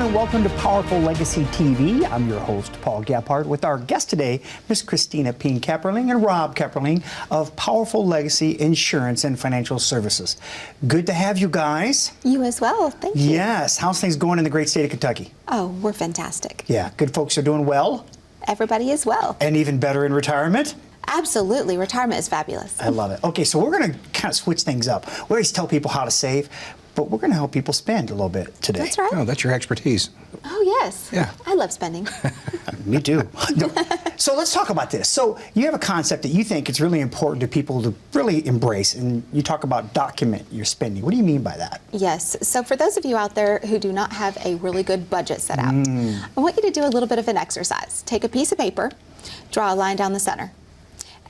And welcome to Powerful Legacy TV. I'm your host, Paul Gephardt, with our guest today, Ms. Kristina Pien-Kepperling and Rob Kepperling of Powerful Legacy Insurance and Financial Services. Good to have you guys. You as well. Thank you. Yes. How's things going in the great state of Kentucky? Oh, we're fantastic. Yeah. Good folks are doing well. Everybody is well. And even better in retirement? Absolutely. Retirement is fabulous. I love it. Okay, so we're going to kind of switch things up. We always tell people how to save, but we're going to help people spend a little bit today. That's right. Oh, that's your expertise. Oh, yes. Yeah. I love spending. Me too. So let's talk about this. So you have a concept that you think it's really important to people to really embrace, and you talk about document your spending. What do you mean by that? Yes. So for those of you out there who do not have a really good budget set out, I want you to do a little bit of an exercise. Take a piece of paper, draw a line down the center.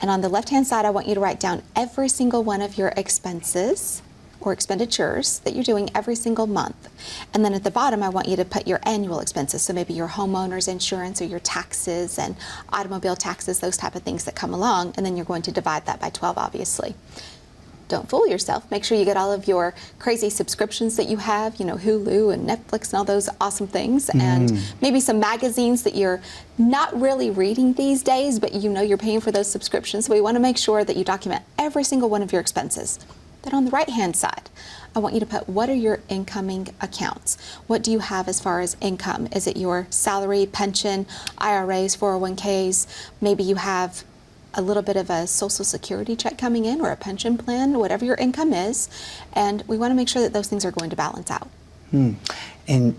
And on the left-hand side, I want you to write down every single one of your expenses or expenditures that you're doing every single month. And then at the bottom, I want you to put your annual expenses. So maybe your homeowner's insurance or your taxes and automobile taxes, those type of things that come along. And then you're going to divide that by 12, obviously. Don't fool yourself. Make sure you get all of your crazy subscriptions that you have, you know, Hulu and Netflix and all those awesome things, and maybe some magazines that you're not really reading these days, but you know you're paying for those subscriptions. So we want to make sure that you document every single one of your expenses. Then on the right-hand side, I want you to put, what are your incoming accounts? What do you have as far as income? Is it your salary, pension, IRAs, 401ks? Maybe you have a little bit of a Social Security check coming in or a pension plan, whatever your income is. And we want to make sure that those things are going to balance out. And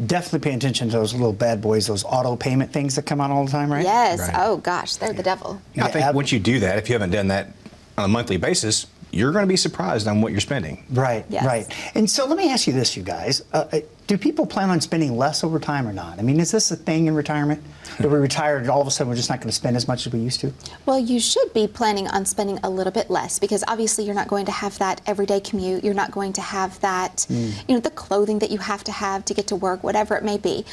definitely pay attention to those little bad boys, those auto payment things that come out all the time, right? Yes. Right. Oh, gosh, they're the devil. I think once you do that, if you haven't done that on a monthly basis, you're going to be surprised on what you're spending. Right, Yes. right. And so let me ask you this, you guys. Do people plan on spending less over time or not? I mean, is this a thing in retirement? That we retire and all of a sudden we're just not going to spend as much as we used to? Well, you should be planning on spending a little bit less, because obviously you're not going to have that everyday commute. You're not going to have that, you know, the clothing that you have to get to work, whatever it may be.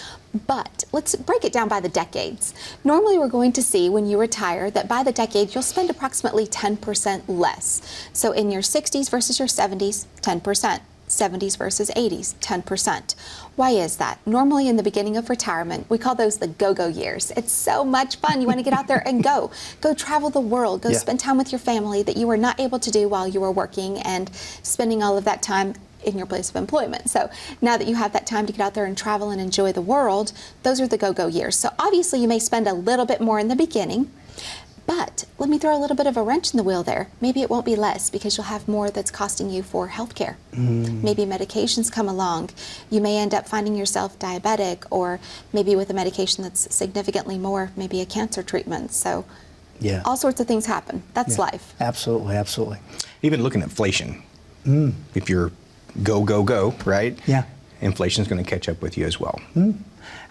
But let's break it down by the decades. Normally we're going to see when you retire that by the decade you'll spend approximately 10% less. So in your 60s versus your 70s, 10%. 70s versus 80s, 10%. Why is that? Normally in the beginning of retirement, we call those the go-go years. It's so much fun. You want to get out there and go. Go travel the world. Go spend time with your family that you were not able to do while you were working and spending all of that time in your place of employment. So now that you have that time to get out there and travel and enjoy the world, those are the go-go years. So obviously you may spend a little bit more in the beginning, but let me throw a little bit of a wrench in the wheel there. Maybe it won't be less because you'll have more that's costing you for health care. Maybe medications come along. You may end up finding yourself diabetic, or maybe with a medication that's significantly more, maybe a cancer treatment. So all sorts of things happen. That's life. Absolutely, absolutely. Even looking at inflation, if you're go, right? Yeah. Inflation's going to catch up with you as well.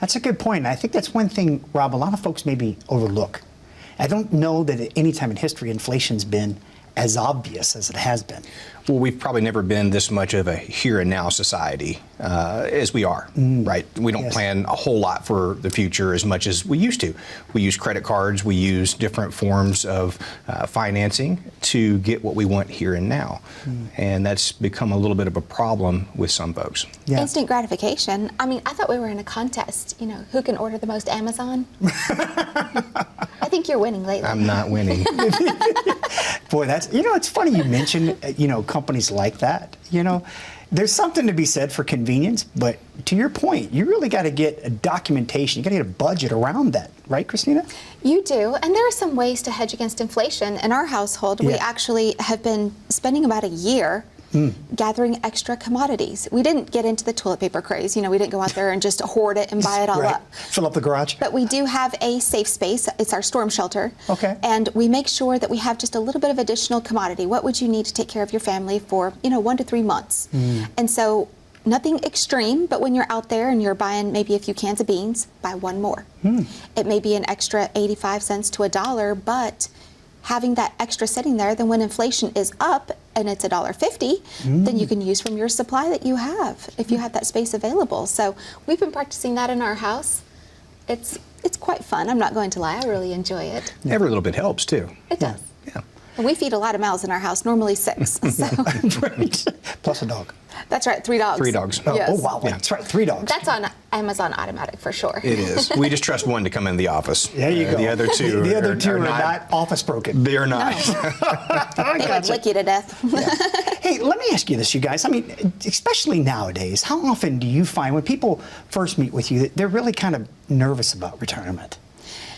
That's a good point. I think that's one thing, Rob, a lot of folks maybe overlook. I don't know that at any time in history inflation's been as obvious as it has been. Well, we've probably never been this much of a here and now society as we are, right? We don't plan a whole lot for the future as much as we used to. We use credit cards, we use different forms of financing to get what we want here and now. And that's become a little bit of a problem with some folks. Yeah. Instant gratification. I mean, I thought we were in a contest, you know, who can order the most Amazon? I think you're winning lately. I'm not winning. Boy, that's, you know, it's funny you mention, you know, companies like that. You know, there's something to be said for convenience, but to your point, you really got to get a documentation. You got to get a budget around that, right, Kristina? You do, and there are some ways to hedge against inflation. In our household, we actually have been spending about a year gathering extra commodities. We didn't get into the toilet paper craze. You know, we didn't go out there and just hoard it and buy it all up. Fill up the garage. But we do have a safe space. It's our storm shelter. Okay. And we make sure that we have just a little bit of additional commodity. What would you need to take care of your family for, you know, 1 to 3 months? And so nothing extreme, but when you're out there and you're buying maybe a few cans of beans, buy one more. It may be an extra 85 cents to $1, but having that extra sitting there, then when inflation is up and it's $1.50, then you can use from your supply that you have if you have that space available. So we've been practicing that in our house. It's quite fun. I'm not going to lie. I really enjoy it. Every little bit helps too. It does. Yeah. And we feed a lot of mouths in our house, normally 6. So. Right. Plus a dog. That's right, 3 dogs. 3 dogs. Oh, Yes. oh wow, that's right, 3 dogs. That's on Amazon Automatic for sure. It is. We just trust one to come in the office. There you go. The other two, the other two are not. not office broken. They are not. They would lick you to death. Hey, let me ask you this, you guys. I mean, especially nowadays, how often do you find when people first meet with you that they're really kind of nervous about retirement?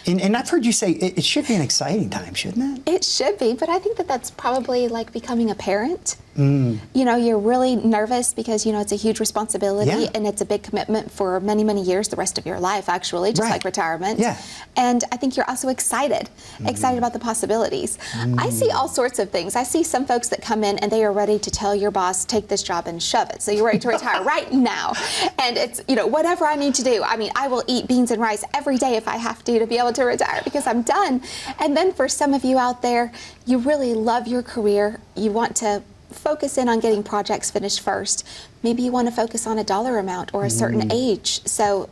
And I've heard you say it should be an exciting time, shouldn't it? It should be, but I think that that's probably like becoming a parent. You know, you're really nervous because, you know, it's a huge responsibility and it's a big commitment for many, many years, the rest of your life, actually, just like retirement. Yeah. And I think you're also excited about the possibilities. I see all sorts of things. I see some folks that come in and they are ready to tell your boss, take this job and shove it. So you're ready to retire right now. And it's, you know, whatever I need to do. I mean, I will eat beans and rice every day if I have to be able to retire because I'm done. And then for some of you out there, you really love your career. You want to focus in on getting projects finished first. Maybe you want to focus on a dollar amount or a certain age. So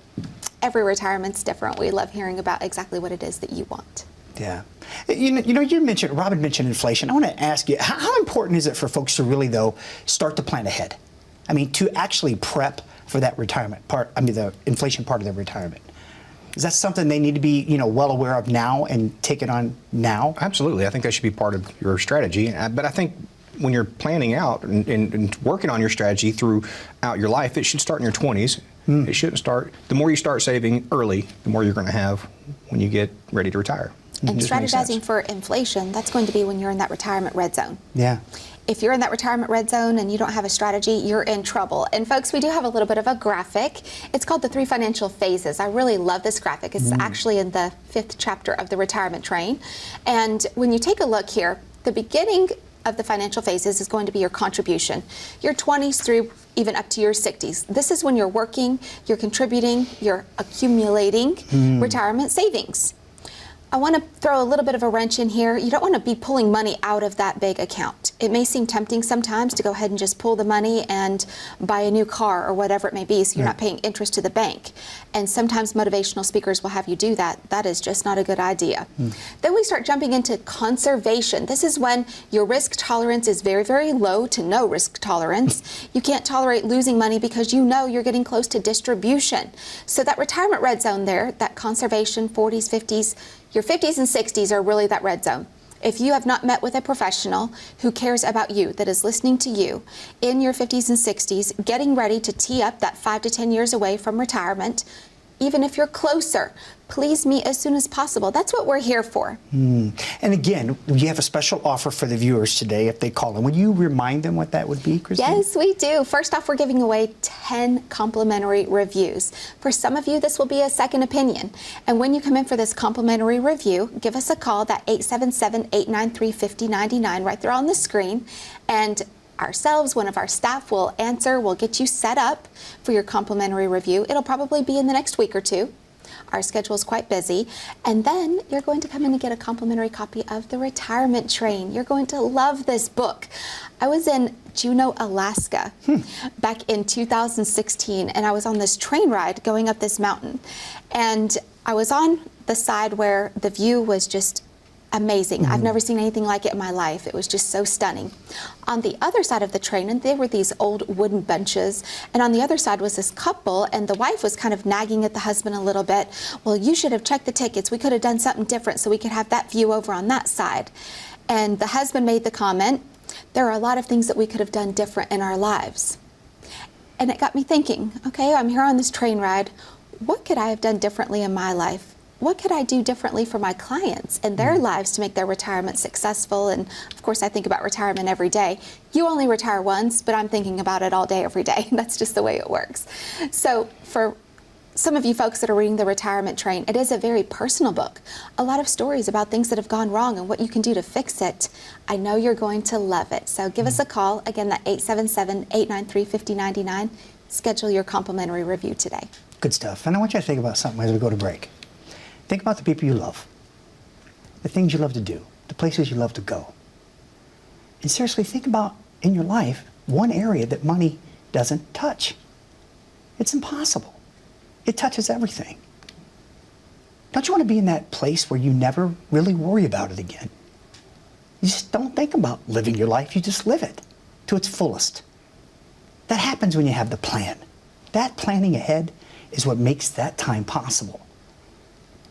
every retirement's different. We love hearing about exactly what it is that you want. Yeah. You know, you mentioned, Robin mentioned inflation. I want to ask you, how important is it for folks to really, though, start to plan ahead? I mean, to actually prep for that retirement part, I mean, the inflation part of their retirement. Is that something they need to be, you know, well aware of now and take it on now? Absolutely. I think that should be part of your strategy. But I think when you're planning out and working on your strategy throughout your life, it should start in your 20s. It shouldn't start. The more you start saving early, the more you're going to have when you get ready to retire. And strategizing for inflation, that's going to be when you're in that retirement red zone. Yeah. If you're in that retirement red zone and you don't have a strategy, you're in trouble. And folks, we do have a little bit of a graphic. It's called the 3 financial phases. I really love this graphic. It's actually in the 5th chapter of the retirement train. And when you take a look here, the beginning of the financial phases is going to be your contribution, your 20s through even up to your 60s. This is when you're working, you're contributing, you're accumulating retirement savings. I want to throw a little bit of a wrench in here. You don't want to be pulling money out of that big account. It may seem tempting sometimes to go ahead and just pull the money and buy a new car or whatever it may be, so you're not paying interest to the bank. And sometimes motivational speakers will have you do that. That is just not a good idea. Then we start jumping into conservation. This is when your risk tolerance is very, very low to no risk tolerance. You can't tolerate losing money because you know you're getting close to distribution. So that retirement red zone there, that conservation, 40s, 50s, your 50s and 60s are really that red zone. If you have not met with a professional who cares about you, that is listening to you in your 50s and 60s, getting ready to tee up that 5 to 10 years away from retirement, even if you're closer, please meet as soon as possible. That's what we're here for. And again, you have a special offer for the viewers today if they call in. Would you remind them what that would be, Kristina? Yes, we do. First off, we're giving away 10 complimentary reviews. For some of you, this will be a second opinion. And when you come in for this complimentary review, give us a call, that 877-893-5099 right there on the screen. And ourselves, one of our staff will answer. We'll get you set up for your complimentary review. It'll probably be in the next week or two. Our schedule is quite busy. And then you're going to come in and get a complimentary copy of The Retirement Train. You're going to love this book. I was in Juneau, Alaska back in 2016, and I was on this train ride going up this mountain. And I was on the side where the view was just amazing. I've never seen anything like it in my life. It was just so stunning. On the other side of the train, and there were these old wooden benches, and on the other side was this couple, and the wife was kind of nagging at the husband a little bit. Well, you should have checked the tickets. We could have done something different so we could have that view over on that side. And the husband made the comment, there are a lot of things that we could have done different in our lives. And it got me thinking, okay, I'm here on this train ride. What could I have done differently in my life? What could I do differently for my clients and their lives to make their retirement successful? And of course, I think about retirement every day. You only retire once, but I'm thinking about it all day, every day. That's just the way it works. So for some of you folks that are reading The Retirement Train, it is a very personal book. A lot of stories about things that have gone wrong and what you can do to fix it. I know you're going to love it. So give us a call. Again, that 877-893-5099. Schedule your complimentary review today. Good stuff. And I want you to think about something as we go to break. Think about the people you love, the things you love to do. the places you love to go. And seriously, think about in your life one area that money doesn't touch. It's impossible. It touches everything. Don't you want to be in that place where you never really worry about it again? You just don't think about living your life, you just live it to its fullest. That happens when you have the plan. That planning ahead is what makes that time possible.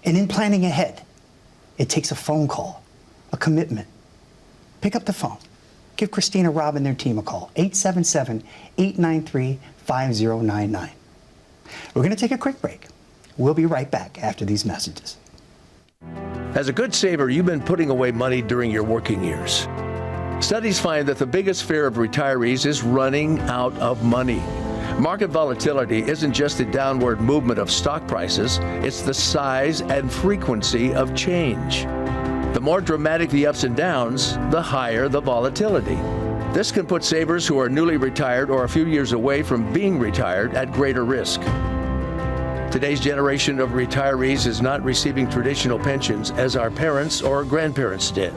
And in planning ahead, it takes a phone call, a commitment. Pick up the phone. Give Kristina, Rob, and their team a call, 877-893-5099. We're going to take a quick break. We'll be right back after these messages. As a good saver, you've been putting away money during your working years. Studies find that the biggest fear of retirees is running out of money. Market volatility isn't just the downward movement of stock prices, it's the size and frequency of change. The more dramatic the ups and downs, the higher the volatility. This can put savers who are newly retired or a few years away from being retired at greater risk. Today's generation of retirees is not receiving traditional pensions as our parents or grandparents did.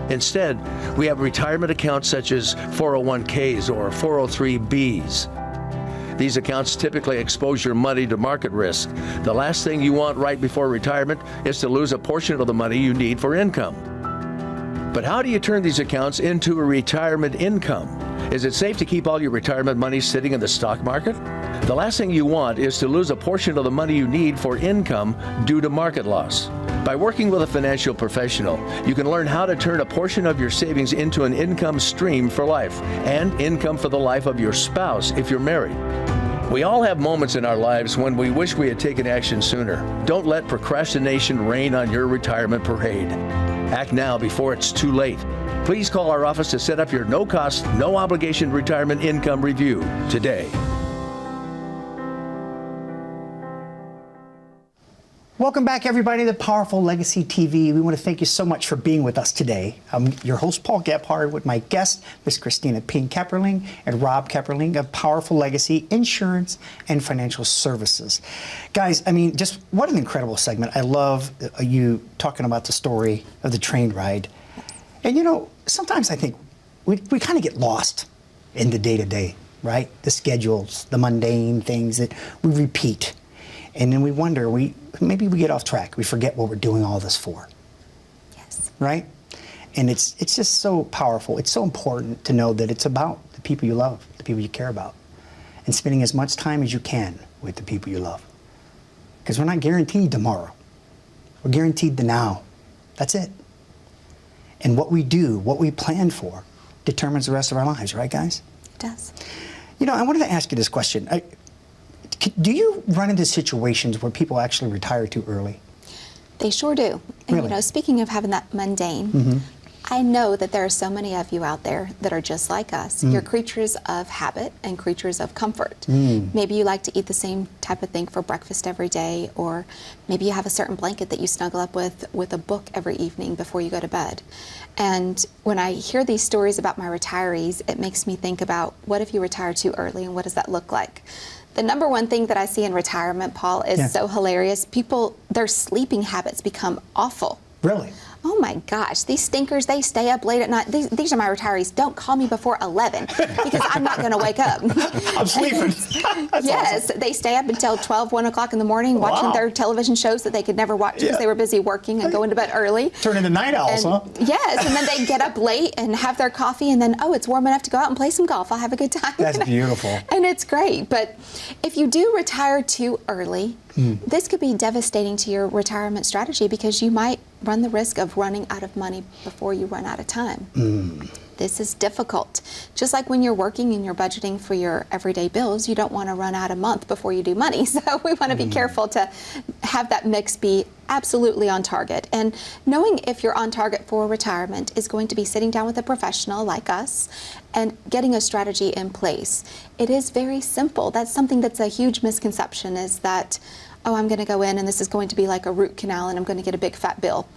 Instead, we have retirement accounts such as 401ks or 403bs. These accounts typically expose your money to market risk. The last thing you want right before retirement is to lose a portion of the money you need for income. But how do you turn these accounts into a retirement income? Is it safe to keep all your retirement money sitting in the stock market? The last thing you want is to lose a portion of the money you need for income due to market loss. By working with a financial professional, you can learn how to turn a portion of your savings into an income stream for life and income for the life of your spouse if you're married. We all have moments in our lives when we wish we had taken action sooner. Don't let procrastination reign on your retirement parade. Act now before it's too late. Please call our office to set up your no-cost, no-obligation retirement income review today. Welcome back, everybody, to Powerful Legacy TV. We want to thank you so much for being with us today. I'm your host, Paul 𝒔𝒑𝒅, with my guests, Ms. Kristina 𝒔𝒂𝒂𝒂 and Rob 𝒔𝒂𝒂 of Powerful Legacy Insurance and Financial Services. Guys, I mean, just what an incredible segment. I love you talking about the story of the train ride. And, you know, sometimes I think we kind of get lost in the day-to-day, right? The schedules, the mundane things that we repeat. And then we wonder, maybe we get off track. We forget what we're doing all this for. Yes. Right? And it's just so powerful. It's so important to know that it's about the people you love, the people you care about, and spending as much time as you can with the people you love. Because we're not guaranteed tomorrow. We're guaranteed the now. That's it. And what we do, what we plan for, determines the rest of our lives, right, guys? It does. You know, I wanted to ask you this question. Do you run into situations where people actually retire too early? They sure do. And Really? you know, speaking of having that mundane, I know that there are so many of you out there that are just like us. You're creatures of habit and creatures of comfort. Maybe you like to eat the same type of thing for breakfast every day, or maybe you have a certain blanket that you snuggle up with a book every evening before you go to bed. And when I hear these stories about my retirees, it makes me think about, what if you retire too early, and what does that look like? The number one thing that I see in retirement, Paul, is so hilarious. People, their sleeping habits become awful. Really? Oh my gosh, these stinkers, they stay up late at night. These are my retirees. Don't call me before 11 because I'm not going to wake up. I'm sleeping. Yes, awesome. They stay up until 12, 1 o'clock in the morning watching their television shows that they could never watch because they were busy working and going to bed early. Turn into night owls, huh? Yes, and then they get up late and have their coffee, and then, oh, it's warm enough to go out and play some golf. I'll have a good time. That's beautiful. And it's great. But if you do retire too early, this could be devastating to your retirement strategy, because you might run the risk of running out of money before you run out of time. This is difficult. Just like when you're working and you're budgeting for your everyday bills, you don't want to run out a month before you do money. So we want to be careful to have that mix be absolutely on target. And knowing if you're on target for retirement is going to be sitting down with a professional like us and getting a strategy in place. It is very simple. That's something that's a huge misconception, is that, oh, I'm going to go in and this is going to be like a root canal and I'm going to get a big fat bill.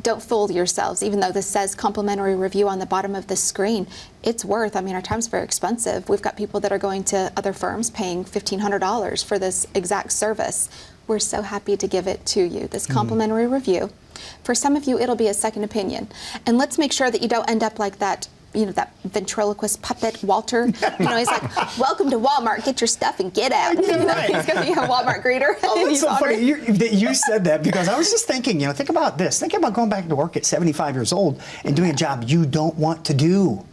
Don't fool yourselves. Even though this says complimentary review on the bottom of the screen, it's worth, I mean, our time's very expensive. We've got people that are going to other firms paying $1,500 for this exact service. We're so happy to give it to you. This complimentary review For some of you, it'll be a second opinion. And let's make sure that you don't end up like that, that ventriloquist puppet, Walter. He's like, welcome to Walmart, get your stuff and get out. He's going to be a Walmart greeter. Oh, that's so funny that you said that, because I was just thinking, think about this. Think about going back to work at 75 years old and doing a job you don't want to do.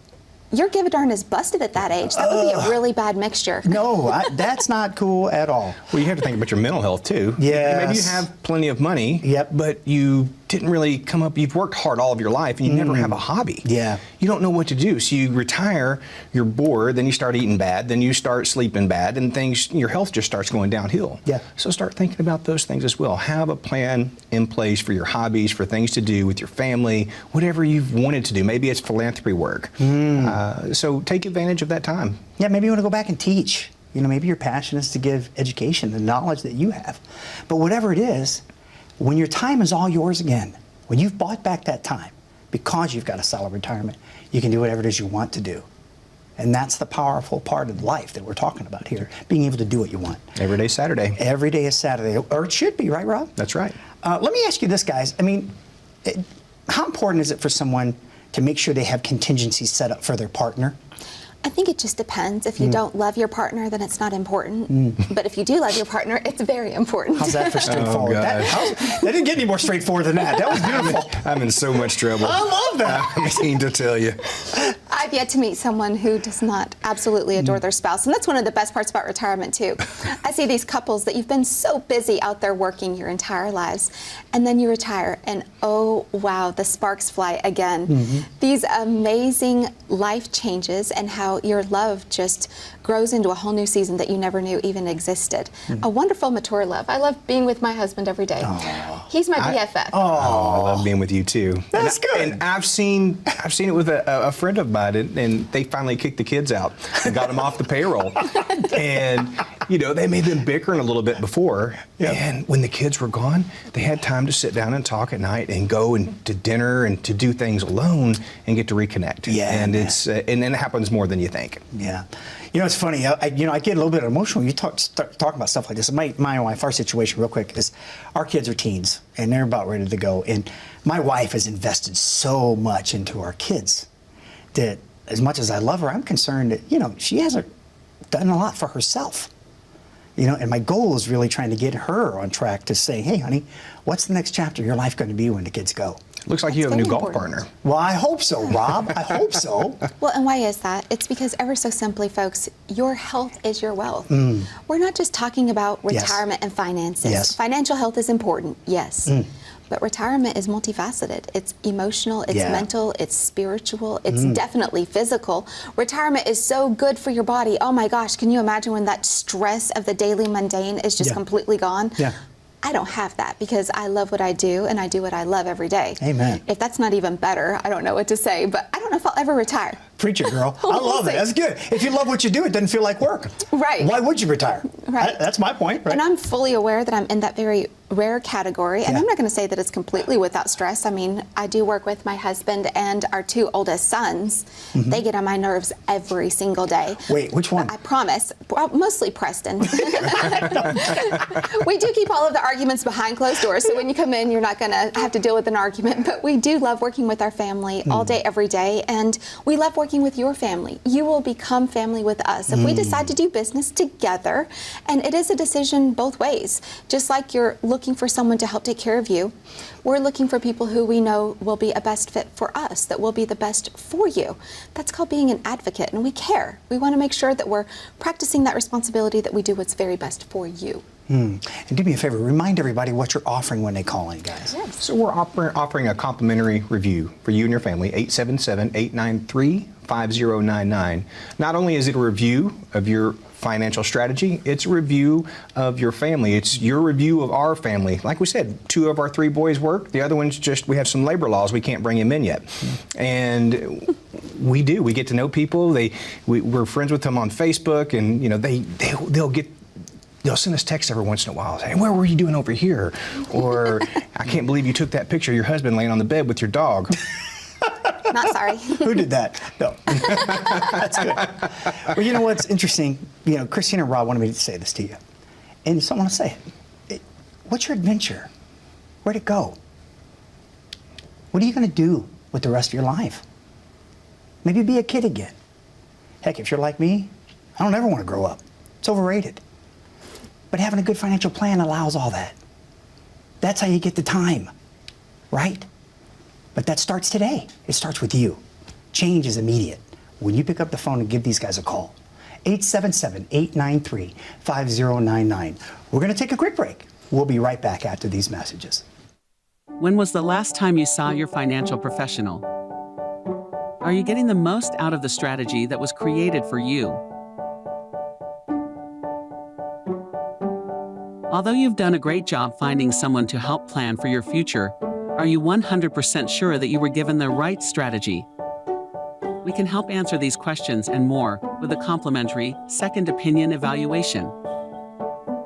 Your give a darn is busted at that age. That would be a really bad mixture. No, that's not cool at all. Well, you have to think about your mental health too. Yes. Maybe you have plenty of money, Yep. but you didn't really come up, you've worked hard all of your life and you never have a hobby. Yeah. You don't know what to do. So you retire, you're bored, then you start eating bad, then you start sleeping bad, and your health just starts going downhill. Yeah. So start thinking about those things as well. Have a plan in place for your hobbies, for things to do with your family, whatever you've wanted to do. Maybe it's philanthropy work. So take advantage of that time. Yeah, maybe you want to go back and teach. Maybe your passion is to give education, the knowledge that you have. But whatever it is, when your time is all yours again, when you've bought back that time, because you've got a solid retirement, you can do whatever it is you want to do. And that's the powerful part of life that we're talking about here, being able to do what you want. Every day's Saturday. Every day is Saturday, or it should be, right, Rob? That's right. Let me ask you this, guys. How important is it for someone to make sure they have contingencies set up for their partner? I think it just depends. If you don't love your partner, then it's not important. But if you do love your partner, it's very important. How's that for straightforward? Oh, that didn't get any more straightforward than that. That was beautiful. I'm in so much trouble. I love that. I mean to tell you. I've yet to meet someone who does not absolutely adore their spouse. And that's one of the best parts about retirement, too. I see these couples that you've been so busy out there working your entire lives, and then you retire, and oh, wow, the sparks fly again. These amazing life changes and how your love just grows into a whole new season that you never knew even existed. A wonderful, mature love. I love being with my husband every day. He's my BFF. I love being with you too. That's good. And I've seen it with a friend of mine, and they finally kicked the kids out and got them off the payroll. And they may have been bickering a little bit before. Yeah. And when the kids were gone, they had time to sit down and talk at night and go and to dinner and to do things alone and get to reconnect. Yeah, and man. and it happens more than you think. Yeah. It's funny. I get a little bit emotional. You start talking about stuff like this. My wife, our situation, real quick, is our kids are teens and they're about ready to go. And my wife has invested so much into our kids that, as much as I love her, I'm concerned that she hasn't done a lot for herself. And my goal is really trying to get her on track to say, hey, honey, what's the next chapter of your life going to be when the kids go? Looks like you have a new golf partner. Well, I hope so, Rob. I hope so. Well, and why is that? It's because ever so simply, folks, your health is your wealth. We're not just talking about retirement and finances. Yes. Financial health is important, yes. But retirement is multifaceted. It's emotional, it's mental, it's spiritual, it's definitely physical. Retirement is so good for your body. Oh my gosh, can you imagine when that stress of the daily mundane is just completely gone? Yeah. I don't have that because I love what I do and I do what I love every day. Amen. If that's not even better, I don't know what to say, but I don't know if I'll ever retire. Preach it, girl. I love it. That's good. If you love what you do, it doesn't feel like work. Right. Why would you retire? Right. That's my point, right? And I'm fully aware that I'm in that very rare category, and I'm not going to say that it's completely without stress. I mean, I do work with my husband and our two oldest sons. They get on my nerves every single day. Wait, which one? I promise. Mostly Preston. We do keep all of the arguments behind closed doors, so when you come in, you're not going to have to deal with an argument. But we do love working with our family all day, every day, and we love working with your family. You will become family with us if we decide to do business together, and it is a decision both ways. Just like you're looking for someone to help take care of you, we're looking for people who we know will be a best fit for us, that will be the best for you. That's called being an advocate, and we care. We want to make sure that we're practicing that responsibility, that we do what's very best for you. And do me a favor, remind everybody what you're offering when they call in, guys. Yes. So we're offering a complimentary review for you and your family, 877-893-5099. Not only is it a review of your financial strategy, it's a review of your family. It's your review of our family. Like we said, 2 of our 3 boys work. The other one's just, we have some labor laws. We can't bring him in yet. And we do. We get to know people. We're friends with them on Facebook, and they'll send us texts every once in a while saying, where were you doing over here? Or, I can't believe you took that picture of your husband laying on the bed with your dog. Not sorry. Who did that? No. That's good. Well, you know what's interesting? Kristina and Rob wanted me to say this to you. And so I want to say it. What's your adventure? Where'd it go? What are you going to do with the rest of your life? Maybe be a kid again. Heck, if you're like me, I don't ever want to grow up. It's overrated. But having a good financial plan allows all that. That's how you get the time, right? But that starts today. It starts with you. Change is immediate when you pick up the phone and give these guys a call. 877-893-5099. We're going to take a quick break. We'll be right back after these messages. When was the last time you saw your financial professional? Are you getting the most out of the strategy that was created for you? Although you've done a great job finding someone to help plan for your future, are you 100% sure that you were given the right strategy? We can help answer these questions and more with a complimentary second opinion evaluation.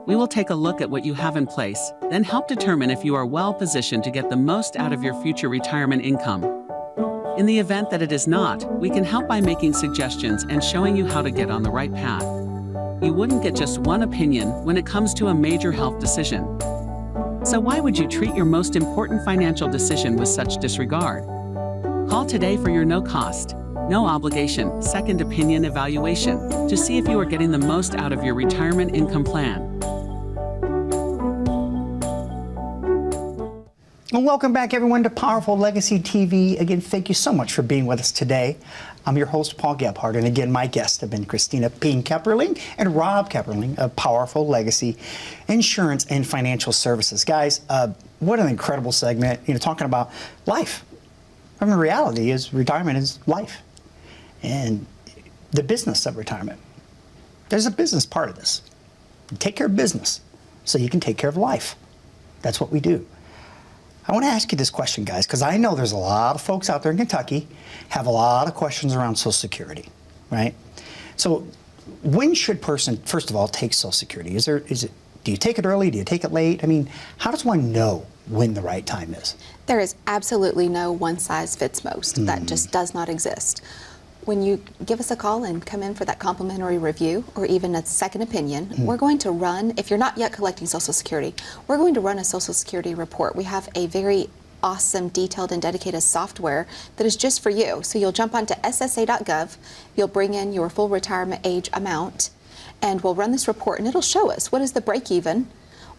We will take a look at what you have in place, then help determine if you are well positioned to get the most out of your future retirement income. In the event that it is not, we can help by making suggestions and showing you how to get on the right path. You wouldn't get just one opinion when it comes to a major health decision. So why would you treat your most important financial decision with such disregard? Call today for your no-cost, no-obligation second opinion evaluation to see if you are getting the most out of your retirement income plan. And welcome back, everyone, to Powerful Legacy TV. Again, thank you so much for being with us today. I'm your host, Paul Gebhardt, and again, my guests have been Kristina 𝒔𝒂𝒅 and Rob 𝒔𝒂𝒅 of Powerful Legacy Insurance and Financial Services. Guys, what an incredible segment, talking about life. I mean, the reality is retirement is life. And the business of retirement. There's a business part of this. You take care of business so you can take care of life. That's what we do. I want to ask you this question, guys, because I know there's a lot of folks out there in Kentucky have a lot of questions around Social Security, right? So when should person, first of all, take Social Security? Do you take it early? Do you take it late? I mean, how does one know when the right time is? There is absolutely no one size fits most. That just does not exist. When you give us a call and come in for that complimentary review or even a second opinion, we're going to run, if you're not yet collecting Social Security, we're going to run a Social Security report. We have a very awesome, detailed, and dedicated software that is just for you. So you'll jump onto ssa.gov, you'll bring in your full retirement age amount, and we'll run this report, and it'll show us what is the break even,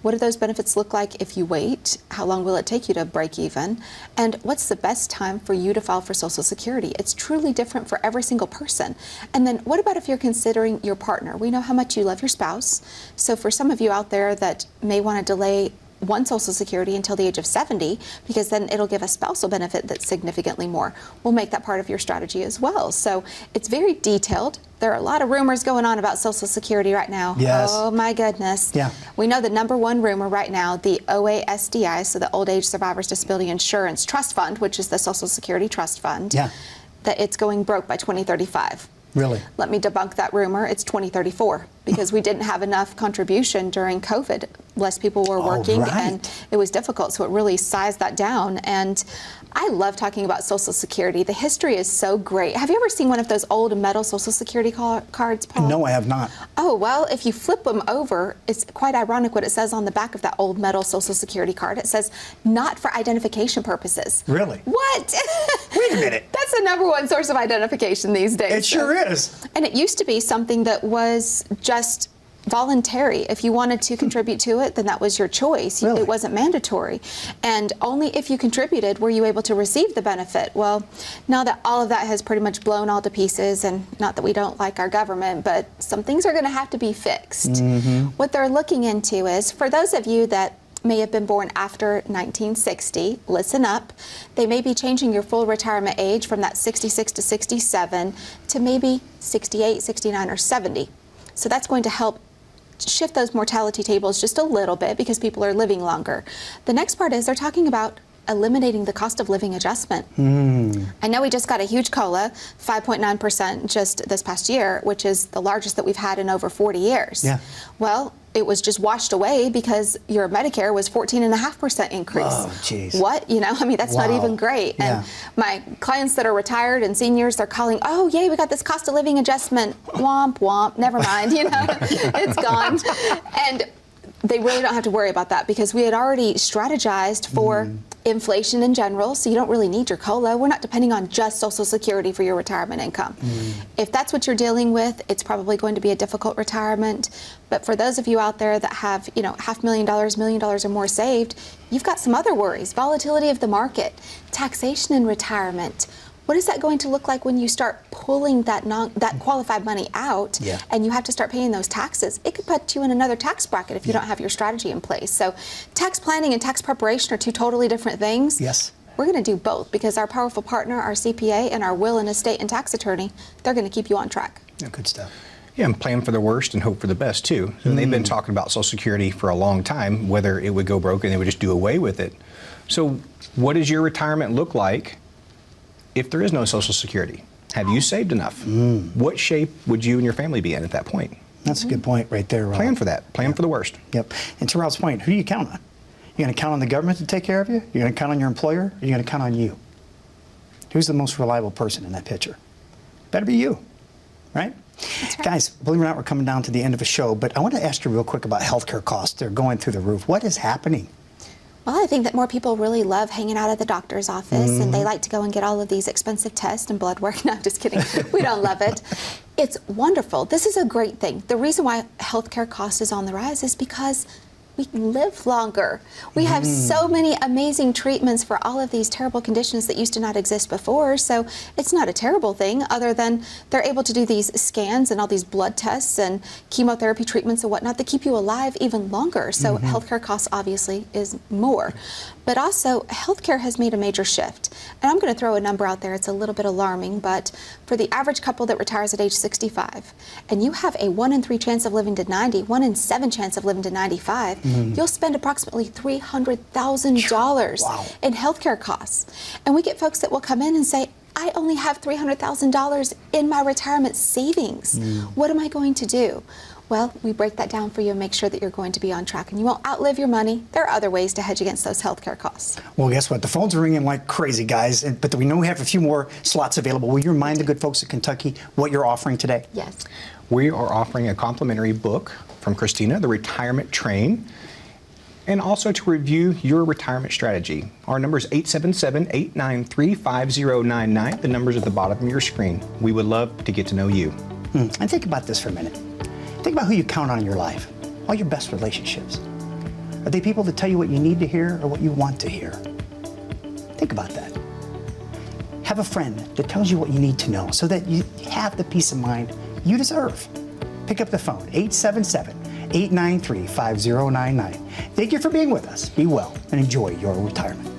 what do those benefits look like if you wait? How long will it take you to break even? And what's the best time for you to file for Social Security? It's truly different for every single person. And then what about if you're considering your partner? We know how much you love your spouse. So for some of you out there that may want to delay one Social Security until the age of 70, because then it'll give a spousal benefit that's significantly more. We'll make that part of your strategy as well. So it's very detailed. There are a lot of rumors going on about Social Security right now. Yes. Oh my goodness. Yeah. We know the number one rumor right now, the OASDI, so the Old Age Survivors Disability Insurance Trust Fund, which is the Social Security Trust Fund, that it's going broke by 2035. Really? Let me debunk that rumor. It's 2034 because we didn't have enough contribution during COVID. Less people were working and it was difficult. So it really sized that down. And I love talking about Social Security. The history is so great. Have you ever seen one of those old metal Social Security cards, Paul? No, I have not. Oh, well, if you flip them over, it's quite ironic what it says on the back of that old metal Social Security card. It says, not for identification purposes. Really? What? Wait a minute. That's the number one source of identification these days. It sure is. And it used to be something that was just voluntary. If you wanted to contribute to it, then that was your choice. Really? It wasn't mandatory. And only if you contributed were you able to receive the benefit. Well, now that all of that has pretty much blown all to pieces, and not that we don't like our government, but some things are going to have to be fixed. What they're looking into is, for those of you that may have been born after 1960, listen up. They may be changing your full retirement age from that 66 to 67 to maybe 68, 69, or 70. So that's going to help shift those mortality tables just a little bit because people are living longer. The next part is they're talking about eliminating the cost of living adjustment. I know we just got a huge COLA, 5.9% just this past year, which is the largest that we've had in over 40 years. Yeah. Well, it was just washed away because your Medicare was 14.5% increase. Oh, jeez. What? I mean, that's not even great. And my clients that are retired and seniors, they're calling, oh, yay, we got this cost of living adjustment. Womp, womp, never mind, it's gone. And they really don't have to worry about that because we had already strategized for inflation in general, so you don't really need your COLA. We're not depending on just Social Security for your retirement income. If that's what you're dealing with, it's probably going to be a difficult retirement. But for those of you out there that have, $500,000, $1 million or more saved, you've got some other worries. Volatility of the market, taxation in retirement. What is that going to look like when you start pulling that qualified money out and you have to start paying those taxes? It could put you in another tax bracket if you don't have your strategy in place. So tax planning and tax preparation are two totally different things. Yes. We're going to do both because our powerful partner, our CPA, and our will and estate and tax attorney, they're going to keep you on track. Yeah, good stuff. Yeah, and plan for the worst and hope for the best too. And they've been talking about Social Security for a long time, whether it would go broke and they would just do away with it. So what does your retirement look like if there is no Social Security? Have you saved enough? What shape would you and your family be in at that point? That's a good point right there, Rob. Plan for that. Plan for the worst. Yep. And to Rob's point, who do you count on? You're going to count on the government to take care of you? You're going to count on your employer? Or you're going to count on you? Who's the most reliable person in that picture? Better be you, right? That's right. Guys, believe it or not, we're coming down to the end of a show, but I want to ask you real quick about healthcare costs. They're going through the roof. What is happening? Well, I think that more people really love hanging out at the doctor's office and they like to go and get all of these expensive tests and blood work. No, I'm just kidding. We don't love it. It's wonderful. This is a great thing. The reason why healthcare cost is on the rise is because we live longer. We have so many amazing treatments for all of these terrible conditions that used to not exist before. So it's not a terrible thing other than they're able to do these scans and all these blood tests and chemotherapy treatments and whatnot that keep you alive even longer. So healthcare costs obviously is more. But also healthcare has made a major shift. And I'm going to throw a number out there. It's a little bit alarming, but for the average couple that retires at age 65 and you have a 1 in 3 chance of living to 90, 1 in 7 chance of living to 95, you'll spend approximately $300,000 in healthcare costs. And we get folks that will come in and say, I only have $300,000 in my retirement savings. What am I going to do? Well, we break that down for you and make sure that you're going to be on track and you won't outlive your money. There are other ways to hedge against those healthcare costs. Well, guess what? The phones are ringing like crazy, guys, but we know we have a few more slots available. Will you remind the good folks of Kentucky what you're offering today? Yes. We are offering a complimentary book from Kristina, The Retirement Train, and also to review your retirement strategy. Our number is 877-893-5099. The number's at the bottom of your screen. We would love to get to know you. And think about this for a minute. Think about who you count on in your life, all your best relationships. Are they people that tell you what you need to hear or what you want to hear? Think about that. Have a friend that tells you what you need to know so that you have the peace of mind you deserve. Pick up the phone, 877-893-5099. Thank you for being with us. Be well and enjoy your retirement.